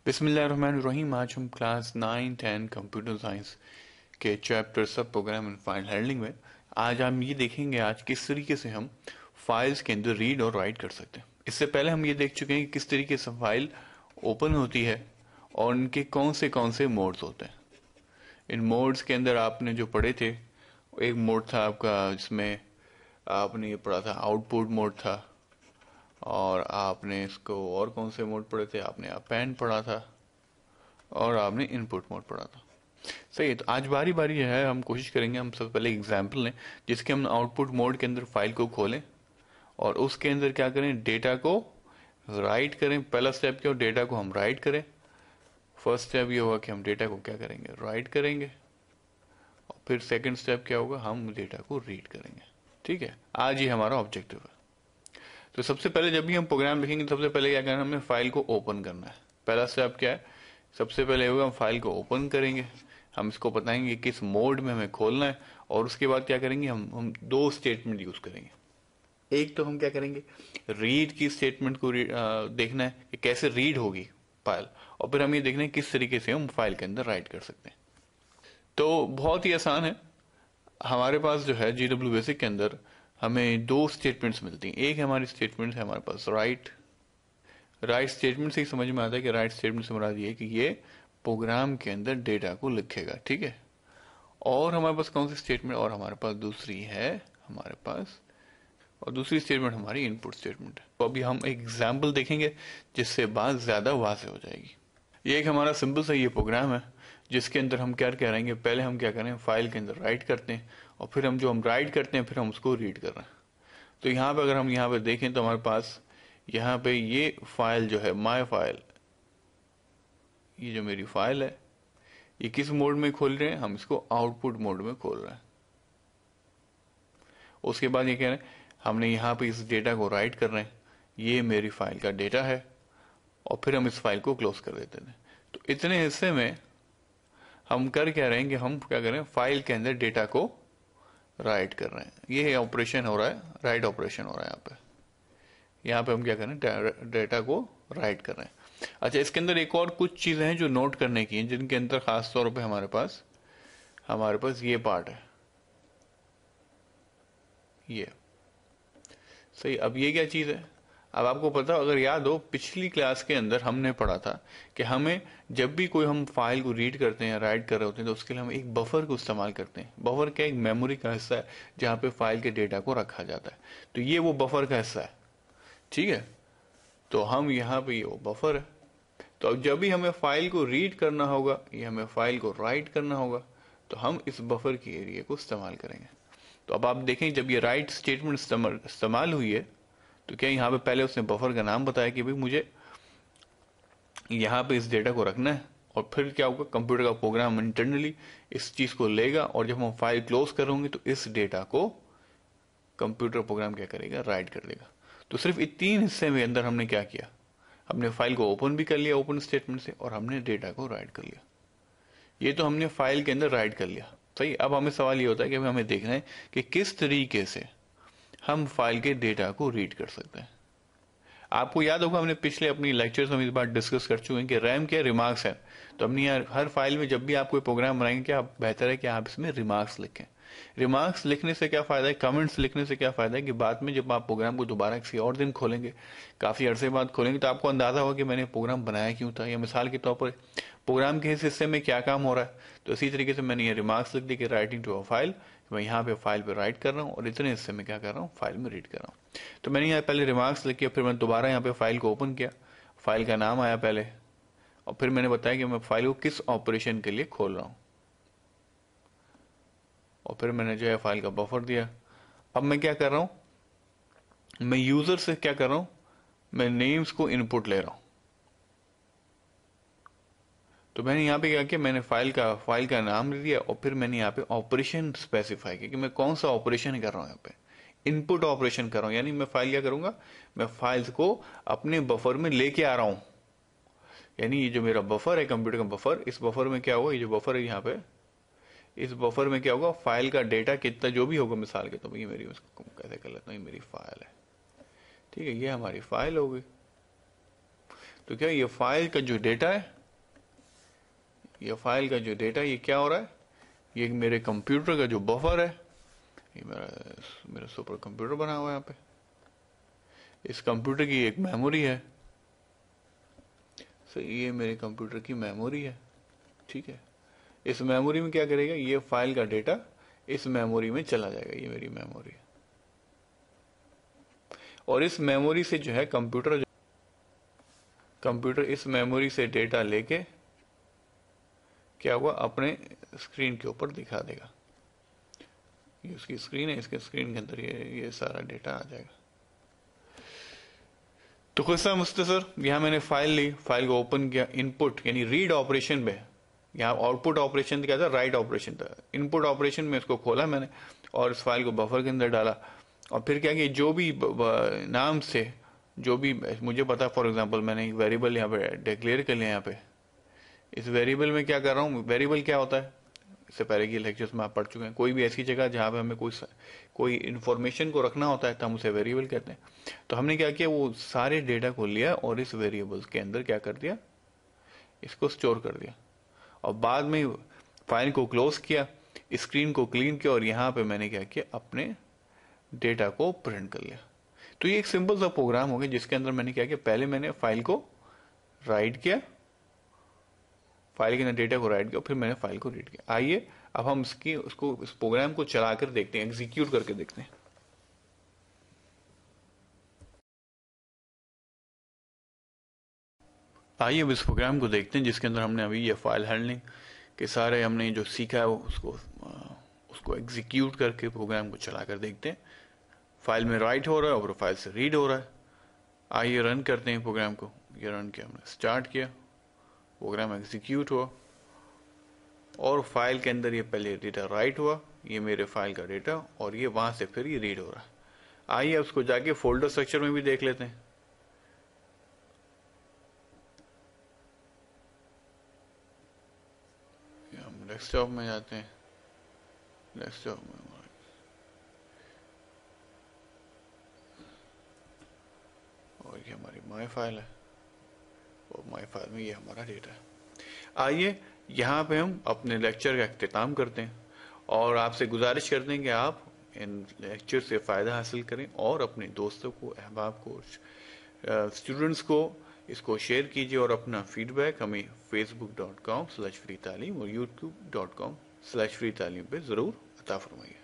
बिस्मिल्लाहिर्रहमानिर्रहीम। आज हम क्लास 9-10 कंप्यूटर साइंस के चैप्टर सब प्रोग्राम एंड फाइल हैंडलिंग में आज हम ये देखेंगे आज किस तरीके से हम फाइल्स के अंदर रीड और राइट कर सकते हैं। इससे पहले हम ये देख चुके हैं कि किस तरीके से फाइल ओपन होती है और उनके कौन से मोड्स होते हैं। इन मोड्स के अंदर आपने जो पढ़े थे, एक मोड था आपका जिसमें आपने ये पढ़ा था आउटपुट मोड था, और आपने इसको और कौन से मोड पढ़े थे, आपने अपेंड पढ़ा था और आपने इनपुट मोड पढ़ा था। सही है, तो आज बारी बारी जो है हम कोशिश करेंगे, हम सबसे पहले एग्जाम्पल लें जिसके हम आउटपुट मोड के अंदर फाइल को खोलें और उसके अंदर क्या करें, डेटा को राइट करें। पहला स्टेप क्या हो, डेटा को हम राइट करें। फर्स्ट स्टेप ये होगा कि हम डेटा को क्या करेंगे, राइट करेंगे। और फिर सेकंड स्टेप क्या होगा, हम डेटा को रीड करेंगे। ठीक है, आज ये हमारा ऑब्जेक्टिव है। तो सबसे पहले जब भी हम प्रोग्राम लिखेंगे सबसे पहले क्या करना है, हमें फाइल को ओपन करना है। पहला स्टेप क्या है, सबसे पहले होगा हम फाइल को ओपन करेंगे। हम इसको बताएंगे किस मोड में हमें खोलना है और उसके बाद क्या करेंगे, हम दो स्टेटमेंट यूज करेंगे। एक तो हम क्या करेंगे, रीड की स्टेटमेंट को देखना है कि कैसे रीड होगी फाइल, और फिर हम ये देखना है किस तरीके से हम फाइल के अंदर राइट कर सकते हैं। तो बहुत ही आसान है। हमारे पास जो है GW बेसिक के अंदर हमें दो स्टेटमेंट्स मिलती हैं। एक हमारी स्टेटमेंट है हमारे पास राइट स्टेटमेंट से ही समझ में आता है कि राइट स्टेटमेंट से मुराद ये है कि ये प्रोग्राम के अंदर डेटा को लिखेगा। ठीक है, और हमारे पास कौन सी स्टेटमेंट, और हमारे पास दूसरी है हमारे पास, और दूसरी स्टेटमेंट हमारी इनपुट स्टेटमेंट है। तो अभी हम एक एग्जाम्पल देखेंगे जिससे बात ज्यादा वाज़ेह हो जाएगी। ये एक हमारा सिंपल सा ये प्रोग्राम है जिसके अंदर हम क्या करेंगे, पहले हम क्या करें, फाइल के अंदर राइट करते हैं और फिर हम राइट करते हैं फिर हम उसको रीड कर रहे हैं। तो यहाँ पे अगर हम यहाँ पे देखें तो हमारे पास यहाँ पे ये फाइल जो है माय फाइल, ये जो मेरी फाइल है ये किस मोड में खोल रहे हैं, हम इसको आउटपुट मोड में खोल रहे हैं। उसके बाद ये कह रहे हैं हमने यहाँ पे इस डेटा को राइट कर रहे हैं, ये मेरी फाइल का डेटा है, और फिर हम इस फाइल को क्लोज कर देते हैं। तो इतने हिस्से में हम कर क्या रहे हैं कि हम क्या करें, फाइल के अंदर डेटा को राइट कर रहे हैं। ये ऑपरेशन हो रहा है, राइट ऑपरेशन हो रहा है। यहाँ पे हम क्या करें, डेटा को राइट कर रहे हैं। अच्छा, इसके अंदर एक और कुछ चीजें हैं जो नोट करने की हैं, जिनके अंदर खास तौर पे हमारे पास ये पार्ट है, ये सही। अब ये क्या चीज है, अब आपको पता, अगर याद हो पिछली क्लास के अंदर हमने पढ़ा था कि हमें जब भी कोई हम फाइल को रीड करते हैं या राइट कर रहे होते हैं तो उसके लिए हम एक बफर को इस्तेमाल करते हैं। बफर क्या, एक मेमोरी का हिस्सा है जहाँ पे फाइल के डेटा को रखा जाता है। तो ये वो बफर का हिस्सा है। ठीक है, तो हम यहाँ पे ये वो बफर है। तो अब जब भी हमें फाइल को रीड करना होगा या हमें फाइल को राइट करना होगा तो हम इस बफर के एरिया को इस्तेमाल करेंगे। तो अब आप देखें जब ये राइट स्टेटमेंट इस्तेमाल हुई है तो क्या यहाँ पे पहले उसने बफर का नाम बताया कि भाई मुझे यहाँ पे इस डेटा को रखना है, और फिर क्या होगा, कंप्यूटर का प्रोग्राम इंटरनली इस चीज को लेगा और जब हम फाइल क्लोज करेंगे तो इस डेटा को कंप्यूटर प्रोग्राम क्या करेगा, राइट कर देगा। तो सिर्फ इस तीन हिस्से में अंदर हमने क्या किया, हमने फाइल को ओपन भी कर लिया ओपन स्टेटमेंट से, और हमने डेटा को राइट कर लिया। ये तो हमने फाइल के अंदर राइट कर लिया। सही। अब हमें सवाल ये होता है कि हमें देखना है कि किस तरीके से हम फाइल के डेटा को रीड कर सकते हैं। आपको याद होगा हमने पिछले अपनी लेक्चर्स में इस बार डिस्कस कर चुके हैं कि रैम क्या, रिमार्क्स है। तो हमने यार हर फाइल में जब भी आप कोई प्रोग्राम बनाएंगे क्या बेहतर है कि आप इसमें रिमार्क्स लिखें। रिमार्क्स लिखने से क्या फायदा है, कमेंट्स लिखने से क्या फायदा है कि बाद में जब आप प्रोग्राम को दोबारा किसी और दिन खोलेंगे, काफी अरसे बाद खोलेंगे, तो आपको अंदाजा होगा कि मैंने प्रोग्राम बनाया क्यों था, या मिसाल के तौर पर प्रोग्राम के इस हिस्से में क्या काम हो रहा है। तो इसी तरीके से मैंने ये रिमार्क्स लिख दी कि राइटिंग टू अ फाइल, मैं यहाँ पे फाइल पे राइट कर रहा हूँ और इतने हिस्से में क्या कर रहा हूँ, फाइल में रीड कर रहा हूँ। तो मैंने यहाँ पहले रिमार्क्स लिखे, फिर मैंने दोबारा यहाँ पे फाइल को ओपन किया, फाइल का नाम आया पहले, और फिर मैंने बताया कि मैं फाइल को किस ऑपरेशन के लिए खोल रहा हूँ, और फिर मैंने जो है फाइल का बफर दिया। अब मैं क्या कर रहा हूँ, मैं यूजर से क्या कर रहा हूँ, मैं नेम्स को इनपुट ले रहा हूँ। तो मैंने यहाँ पे क्या किया, मैंने फाइल का नाम ले दिया और फिर मैंने यहाँ पे ऑपरेशन स्पेसिफाई किया कि मैं कौन सा ऑपरेशन कर रहा हूँ। यहाँ पे इनपुट ऑपरेशन कर रहा हूँ, यानी मैं फाइल क्या करूंगा, मैं फाइल्स को अपने बफर में लेके आ रहा हूँ। यानी ये जो मेरा बफर है, कंप्यूटर का बफर, इस बफर में क्या होगा, ये जो बफर है यहाँ पे, इस बफर में क्या होगा, फाइल का डेटा कितना जो भी होगा, मिसाल के तो ये मेरी, उसको कैसे कर लेता हूँ, ये मेरी फाइल है। ठीक है, ये हमारी फाइल होगी। तो क्या ये फाइल का जो डेटा है, ये फाइल का जो डेटा ये क्या हो रहा है, ये मेरे कंप्यूटर का जो बफर है, ये मेरा सुपर कंप्यूटर बना हुआ है यहाँ पे, इस कंप्यूटर की एक मेमोरी है। सो ये मेरे कंप्यूटर की मेमोरी है, ठीक है। इस मेमोरी में क्या करेगा, ये फाइल का डेटा इस मेमोरी में चला जाएगा, ये मेरी मेमोरी है। और इस मेमोरी से जो है कंप्यूटर इस मेमोरी से डेटा लेके क्या हुआ, अपने स्क्रीन के ऊपर दिखा देगा। ये उसकी स्क्रीन है, इसके स्क्रीन के अंदर ये सारा डेटा आ जाएगा। तो कैसा मुख्तसर, यहां मैंने फाइल ली, फाइल को ओपन किया, इनपुट यानी रीड ऑपरेशन में, यहाँ आउटपुट ऑपरेशन क्या था, राइट ऑपरेशन था। इनपुट ऑपरेशन में इसको खोला मैंने और इस फाइल को बफर के अंदर डाला। और फिर क्या कि जो भी नाम से जो भी मुझे पता, फॉर एग्जांपल मैंने एक वेरिएबल यहाँ पे डिक्लेयर कर लिया। यहाँ पे इस वेरिएबल में क्या कर रहा हूँ, वेरिएबल क्या होता है, इससे पहले की लेक्चर्स में आप पढ़ चुके हैं। कोई भी ऐसी जगह जहाँ पे हमें कोई इन्फॉर्मेशन को रखना होता है तो हम उसे वेरिएबल कहते हैं। तो हमने क्या किया, वो सारे डेटा को लिया और इस वेरिएबल्स के अंदर क्या कर दिया, इसको स्टोर कर दिया। और बाद में फाइल को क्लोज किया, स्क्रीन को क्लीन किया और यहाँ पे मैंने क्या किया, अपने डेटा को प्रिंट कर लिया। तो ये एक सिंपल सा प्रोग्राम हो गया जिसके अंदर मैंने क्या किया, पहले मैंने फाइल को राइट किया, फाइल के अंदर डेटा को राइट किया, फिर मैंने फाइल को रीड किया। आइए अब हम इस प्रोग्राम को चलाकर देखते हैं, एग्जीक्यूट करके देखते हैं। आइए अब इस प्रोग्राम को देखते हैं जिसके अंदर हमने अभी ये फाइल हैंडलिंग के सारे हमने जो सीखा है उसको एग्जीक्यूट करके प्रोग्राम को चलाकर देखते हैं। फाइल में राइट हो रहा है और फाइल से रीड हो रहा है। आइए रन करते हैं प्रोग्राम को। ये रन किया, हमने स्टार्ट किया, प्रोग्राम एग्जीक्यूट हुआ और फाइल के अंदर ये पहले डेटा राइट हुआ, ये मेरे फाइल का डेटा, और ये वहां से फिर ये रीड हो रहा है। आइए उसको जाके फोल्डर स्ट्रक्चर में भी देख लेते हैं। हम डेस्कटॉप में जाते हैं, डेस्कटॉप में और ये हमारी माई फाइल है और माई फाइल में ये हमारा डेटा है। आइए यहाँ पे हम अपने लेक्चर का अख्तिताम करते हैं और आपसे गुजारिश करते हैं कि आप इन लेक्चर से फ़ायदा हासिल करें और अपने दोस्तों को, अहबाब को, स्टूडेंट्स को इसको शेयर कीजिए और अपना फीडबैक हमें facebook.com/freetalim और youtube.com/freetalim पे ज़रूर अता फरमाइए।